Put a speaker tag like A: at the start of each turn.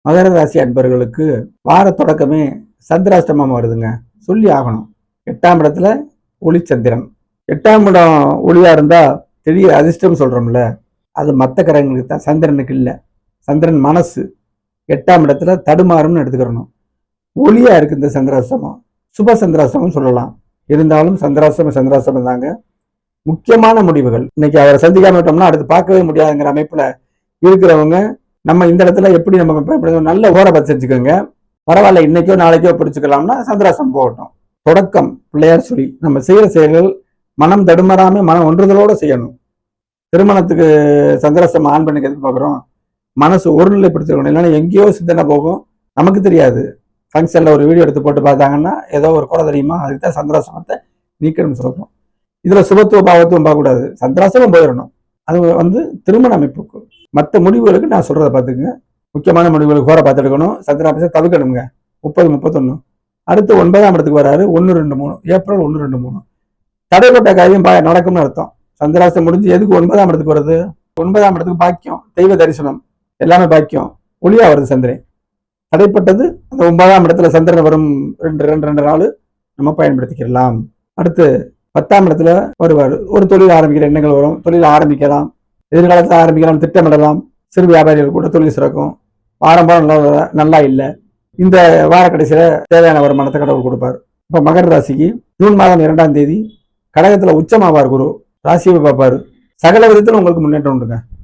A: மகர ராசி அன்பர்களுக்கு வார தொடக்கமே சந்திராஷ்டமம் வருதுங்க, சொல்லி ஆகணும். 8ஆம் இடத்துல ஒளி சந்திரன். 8ஆம் இடம் ஒளியா இருந்தா திடீர் அதிர்ஷ்டம் சொல்றோம்ல, அது மற்ற கிரகங்களுக்கு தான், சந்திரனுக்கு இல்லை. சந்திரன் மனசு 8ஆம் இடத்துல தடுமாறும்னு எடுத்துக்கிறணும். ஒளியா இருக்கு இந்த சந்திராஷ்டமம், சுப சந்திராஷ்டமம் சொல்லலாம். இருந்தாலும் சந்திராஷ்டமம் தாங்க. முக்கியமான முடிவுகள் இன்னைக்கு அவரை சந்திக்காம விட்டோம்னா அடுத்து பார்க்கவே முடியாதுங்கிற அமைப்புல இருக்கிறவங்க நம்ம இந்த இடத்துல எப்படி நம்ம நல்ல ஓர பத்தி செஞ்சுக்கோங்க. பரவாயில்ல, இன்னைக்கோ நாளைக்கோ பிடிச்சுக்கலாம்னா சந்திராசம் போகட்டும். தொடக்கம் பிள்ளையார் சொல்லி நம்ம செய்யற செயல்கள் மனம் தடுமாறாம மனம் ஒன்றுதலோட செய்யணும். திருமணத்துக்கு சந்திராசம் ஆன் பண்ணி எதிர்பார்க்கிறோம், மனசு ஒரு நிலைப்படுத்திருக்கணும். இல்லைன்னா எங்கேயோ சிந்தனை போகும், நமக்கு தெரியாது. ஃபங்க்ஷன்ல ஒரு வீடியோ எடுத்து போட்டு பார்த்தாங்கன்னா ஏதோ ஒரு குறை தெரியுமா, அதுக்கு தான் சந்திராசமத்தை நீக்கணும்னு சொல்றோம். இதுல சுபத்துவ பாவத்துவம் பார்க்கக்கூடாது, சந்திராசனம் போயிடணும். அது திருமண அமைப்புக்கு. மற்ற முடிவுகளுக்கு நான் சொல்றதை பார்த்துக்குங்க. முக்கியமான முடிவுகளுக்கு ஹோரை பார்த்து எடுக்கணும். சந்திராபிசை தவிர்க்கணுங்க. 30, 31. அடுத்து 9ஆம் இடத்துக்கு வராரு. 1, 2, 3 ஏப்ரல் 1, 2, 3 தடைப்பட்ட காரியம் நடக்கும்னு அர்த்தம். சந்திராசம் முடிஞ்சு எதுக்கு 9ஆம் இடத்துக்கு வருது? 9ஆம் இடத்துக்கு பாக்கியம், தெய்வ தரிசனம், எல்லாமே பாக்கியம், ஒளியா வருது சந்திரன். தடைப்பட்டது அந்த 9ஆம் இடத்துல சந்திரன் வரும் 2 நாள் நம்ம பயன்படுத்திக்கலாம். அடுத்து 10ஆம் இடத்துல வருவார். ஒரு தொழில் ஆரம்பிக்கிற எண்ணங்கள் வரும், தொழில் ஆரம்பிக்கலாம், எதிர்காலத்தில் ஆரம்பிக்கலாம், திட்டமிடலாம். சிறு வியாபாரிகள் கூட தொழில் சிறக்கும். ஆரம்பம் நல்லா இல்லை, இந்த வார கடைசியில தேவையான வருமானத்தை கடவுள் கொடுப்பார். இப்ப மகர ராசிக்கு ஜூன் மாதம் 2ஆம் தேதி கடகத்துல உச்சமாவார் குரு, ராசியை பார்ப்பாரு. சகல விதத்துல உங்களுக்கு முன்னேற்றம் உண்டுங்க.